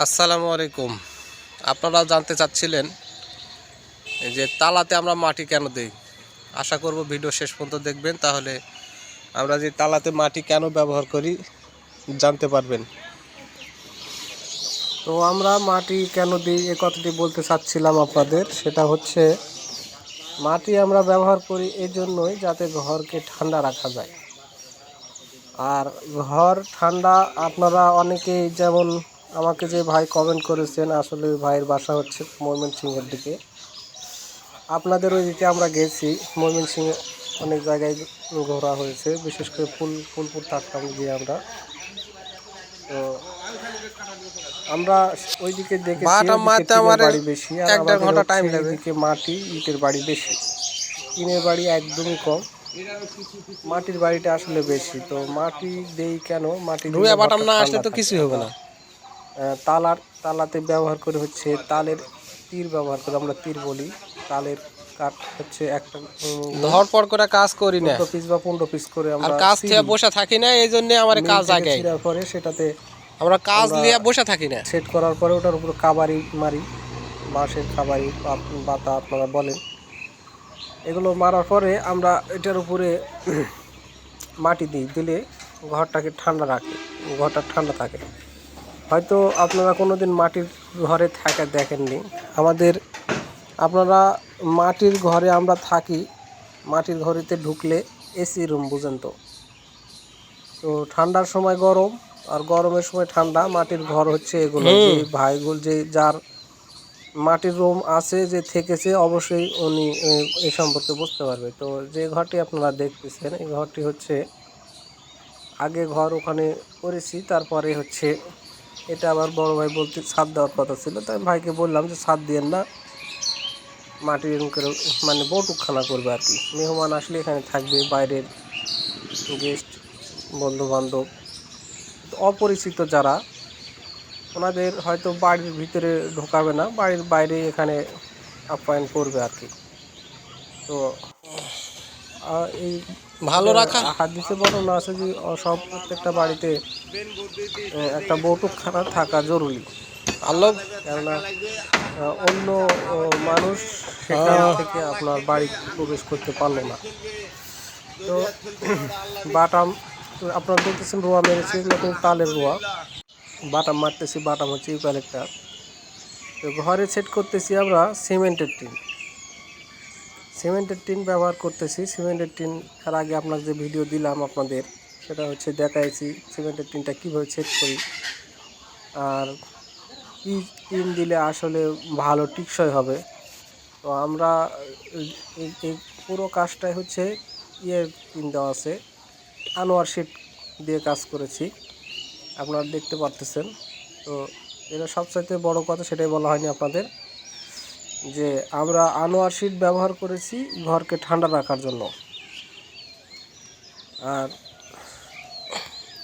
আসসালামু আলাইকুম। আপনারা জানতে চাচ্ছিলেন যে তালাতে আমরা মাটি কেন দেই। আশা করব ভিডিও শেষ পর্যন্ত দেখবেন, তাহলে আমরা যে তালাতে মাটি কেন ব্যবহার করি জানতে পারবেন। তো আমরা মাটি কেন দিই এ কথাটি বলতে চাচ্ছিলাম আপনাদের। সেটা হচ্ছে, মাটি আমরা ব্যবহার করি এই জন্যই যাতে ঘরকে ঠান্ডা রাখা যায়। আর ঘর ঠান্ডা, আপনারা অনেকেই যেমন আমাকে যে ভাই কমেন্ট করেছেন, আসলে ওই ভাইয়ের বাসা হচ্ছে ময়মনসিংহের দিকে। আপনাদের ওই দিকে আমরা গেছি, ময়মনসিংহে অনেক জায়গায় ঘোরা হয়েছে, বিশেষ করে ফুলপুর থাকতাম গিয়ে আমরা। তো আমরা ওইদিকে দেখেছি টিনের বাড়ি বেশি, আর আমাদের হচ্ছে এইদিকে মাটি ইটের বাড়ি বেশি, টিনের বাড়ি একদমই কম, মাটির বাড়িটা আসলে বেশি। তো মাটি দেই কেন? মাটি না আসলে তো কিছুই হবে না। তালাতে ব্যবহার করে হচ্ছে তালের তীর ব্যবহার করে, আমরা তীর বলি। তালের কাঠ হচ্ছে একটা ধরপড় করে কাজ করি না, 10 পিস বা 15 পিস করে আমরা কাজ থেকে বসে থাকি না, এই জন্য আমার কাজ আগে ছিড়ার পরে সেটাতে আমরা কাজ নিয়ে বসে থাকি না, সেট করার পরে ওটার উপর কাবারি মারি, বাঁশের কাবারি বাতা আপনারা বলেন। এগুলো মারার পরে আমরা এটার উপরে মাটি দিলে ঘরটাকে ঠান্ডা রাখে, ঘরটা ঠান্ডা থাকে। হয়তো আপনারা কোনো দিন মাটির ঘরে থাকা দেখেননি আমাদের। আপনারা মাটির ঘরে আমরা থাকি, মাটির ঘরেতে ঢুকলে এসি রুম বুঝেন তো। তো ঠান্ডার সময় গরম আর গরমের সময় ঠান্ডা। মাটির ঘর হচ্ছে এগুলো। যে ভাইগুলো যে যার মাটির রুম আছে, যে থেকেছে, অবশ্যই উনি এই সম্পর্কে বুঝতে পারবে। তো যে ঘরটি আপনারা দেখতেছেন, এই ঘরটি হচ্ছে আগে ঘর ওখানে করেছি, তারপরে হচ্ছে এটা আবার বড় ভাই বলতে ছাদ দেওয়ার কথা ছিল। তাই আমি ভাইকে বললাম যে ছাদ দিয়েন না, মাটির করে মানে বটুকখানা করবে আর কি। মেহমান আসলে এখানে থাকবে, বাইরের গেস্ট, বন্ধু বান্ধব, অপরিচিত যারা, ওনাদের হয়তো বাড়ির ভিতরে ঢোকাবে না, বাড়ির বাইরে এখানে আপ্যায়ন করবে আর কি। তো এই ভালো রাখা হাদিসে বর্ণনা আছে যে সব প্রত্যেকটা বাড়িতে একটা বটুকখানা থাকা জরুরি। কেননা অন্য মানুষ সেখান থেকে আপনার বাড়ি প্রবেশ করতে পারলো না। তো বাটাম আপনারা দেখতেছেন, রোয়া মেরেছি, নতুন তালের রোয়া, বাটাম মারতেছি। বাটাম হচ্ছে ইউক্যালিপটাস। তো ঘরে সেট করতেছি আমরা সিমেন্টের টিন ব্যবহার করতেছি। সিমেন্টের টিন এর আগে আপনাকে যে ভিডিও দিলাম আপনাদের, সেটা হচ্ছে দেখাইছি সিমেন্টের টিনটা কীভাবে সেট করি, আর কি টিন দিলে আসলে ভালো টিকসই হবে। তো আমরা এই পুরো কাজটাই হচ্ছে টিন দেওয়া আছে, আনোয়ার শিট দিয়ে কাজ করেছি, আপনারা দেখতে পারতেছেন। তো এটা সবচাইতে বড় কথা, সেটাই বলা হয়নি আপনাদের, যে আমরা আনোয়ার শিট ব্যবহার করেছি ঘরকে ঠান্ডা রাখার জন্য। আর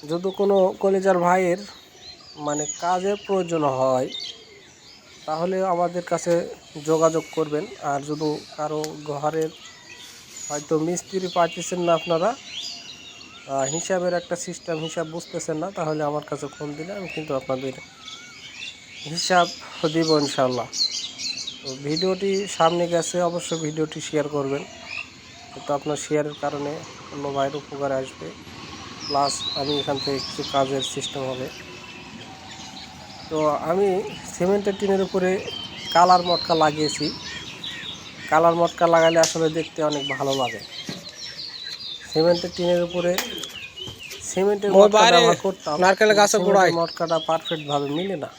যদি কোনো কলিজার ভাইয়ের মানে কাজের প্রয়োজন হয়, তাহলে আমাদের কাছে যোগাযোগ করবেন। আর যদি কারো ঘরের হয়তো মিস্ত্রি পাইতেছেন না, আপনারা হিসাবের একটা সিস্টেম, হিসাব বুঝতেছেন না, তাহলে আমার কাছে ফোন দিলে আমি কিন্তু আপনাদের হিসাব দিব ইনশাল্লাহ। তো ভিডিওটি সামনে গেছে, অবশ্যই ভিডিওটি শেয়ার করবেন, তো আপনার শেয়ারের কারণে অন্য ভাইয়ের উপকারে আসবে, প্লাস আমি এখান থেকে কিছু কাজের সিস্টেম হবে। তো আমি সিমেন্টের টিনের উপরে কালার মটকা লাগিয়েছি। কালার মটকা লাগালে আসলে দেখতে অনেক ভালো লাগে। সিমেন্টের টিনের উপরে সিমেন্টের মটকা ব্যবহার করতাম, নারকেল গাছের গোড়ায় মটকাটা পারফেক্টভাবে মিলে না,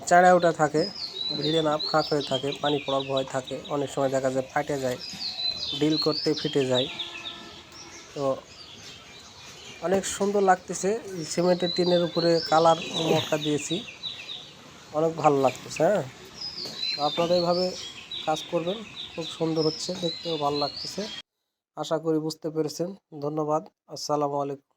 চাড়া ওঠা থাকে, ভিড়ে না, ফাঁক হয়ে থাকে, পানি পড়ার ভয় থাকে, অনেক সময় দেখা যায় ফাটে যায়, ডিল করতে ফেটে যায়। তো অনেক সুন্দর লাগতেছে সিমেন্টের টিনের উপরে কালার মটকা দিয়েছি, অনেক ভালো লাগতেছে। হ্যাঁ, আপনারা এইভাবে কাজ করবেন, খুব সুন্দর হচ্ছে, দেখতেও ভালো লাগতেছে। আশা করি বুঝতে পেরেছেন। ধন্যবাদ। আসসালামু আলাইকুম।